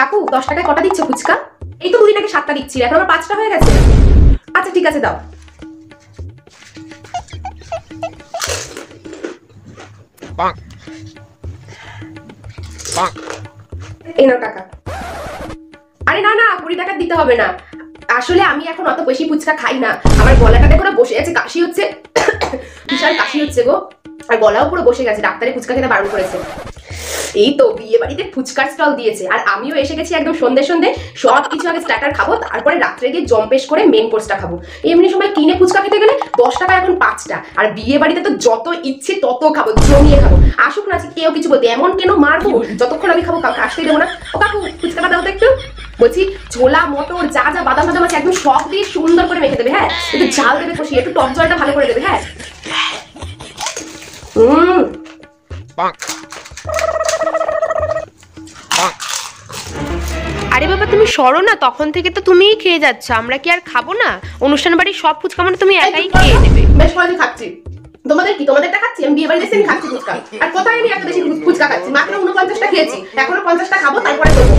কাকু 10 টাকায় কটা দিচ্ছ ফুচকা? এই তো 2 দিন আগে 7টা দিচ্ছি, এখন আমার 5টা হয়ে গেছে। আচ্ছা ঠিক আছে দাও। এই নাও টাকা। আরে না না 20 টাকা দিতে হবে না, আসলে আমি এখন অত বেশি ফুচকা খাই না, আমার গলাটাতে করে বসে আছে, কাশি হচ্ছে, বিশাল কাশি হচ্ছে গো, আর গলাও পুরো বসে গেছে, ডাক্তারে ফুচকা খেতে বারণ করেছে। এই তো বিয়ে বাড়িতে ফুচকার স্টল দিয়েছে, আর আমিও এসে গেছি একদম সন্ধ্যে সন্ধ্যে, সব কিছু আগে স্টার্টার খাবো, তারপরে রাত্রে গিয়ে জম্পেশ করে মেন কোর্সটা খাবো। এমনি সময় কিনে ফুচকা খেতে গেলে 10 টাকা, এখন 5টা, আর বিয়ে বাড়িতে তো যত ইচ্ছে তত খাবো, জমিয়ে খাবো। আসুক না কেউ কিছু বলতে, এমন কেন মারবো যতক্ষণ আমি খাবো, কাউকে আসতেই দেবো না। ও কাকু ফুচকাটা দাও তো একটু। বলছি ছোলা মটর যা যা বাদাম বাদাম আছে একদম সব দিয়ে সুন্দর করে মেখে দেবে, হ্যাঁ, একটু ঝাল দেবে কষিয়ে, একটু টক জলটা ভালো করে দেবে, হ্যাঁ। আরে বাবা তুমি সরো না, তখন থেকে তো তুমিই খেয়ে যাচ্ছ, আমরা কি আর খাবো না? অনুষ্ঠান বাড়ির সব ফুচকা মানে তুমি একাই খেয়ে নেবে। বেশ কয়েকদিন খাচ্ছি, তোমাদের কি, তোমাদেরটা খাচ্ছি, আমি বিয়ে বাড়িতে এসে আমি খাচ্ছি ফুচকা, আর কোথায় আমি এত বেশি ফুচকা খাচ্ছি, মাত্র 49টা খেয়েছি, এখনো 50টা খাবো, তারপরে করবো।